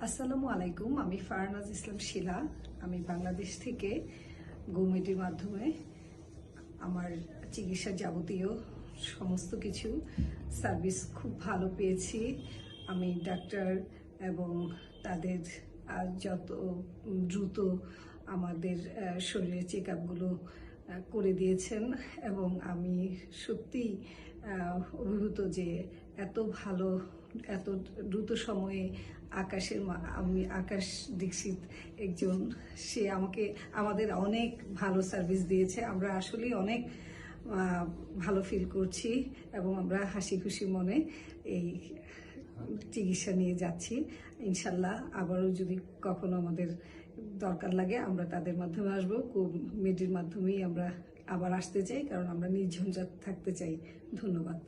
আসসালামু আলাইকুম। আমি ফারনাজ ইসলাম শিলা। আমি বাংলাদেশ থেকে গৌমেডির মাধ্যমে আমার চিকিৎসার যাবতীয় সমস্ত কিছু সার্ভিস খুব ভালো পেয়েছি। আমি ডাক্তার এবং তাদের যত দ্রুত আমাদের শরীরের চেক আপগুলো করে দিয়েছেন এবং আমি সত্যিই অভিভূত যে এত ভালো এত দ্রুত সময়ে আমি আকাশ দীক্ষিত একজন, সে আমাদের অনেক ভালো সার্ভিস দিয়েছে। আমরা আসলেই অনেক ভালো ফিল করছি এবং আমরা হাসি খুশি মনে এই চিকিৎসা নিয়ে যাচ্ছি। ইনশাল্লাহ আবারও যদি কখনো আমাদের দরকার লাগে আমরা তাদের মাধ্যমে আসবো। মেডির মাধ্যমেই আমরা আবার আসতে চাই, কারণ আমরা নির্ঝঞ্ঝাট থাকতে চাই। ধন্যবাদ।